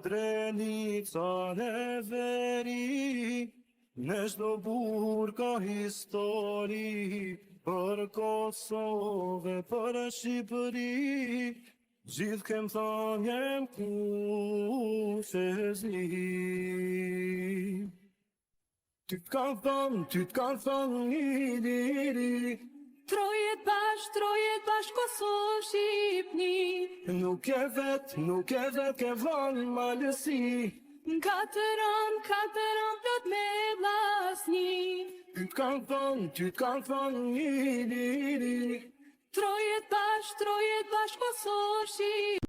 Drenica e veri, në çdo burg ka histori, për Kosovë, për Shqipëri, gjithë kem thanjem ku se zi. Ty t'kan thënë një diri, Trojet bash Kosovë Shqipni, nuk e vet ke vënë malësi. në katër anë plot me vllazni. Ty t'kan thënë një diri, Trojet bash Kosovë Shqipni.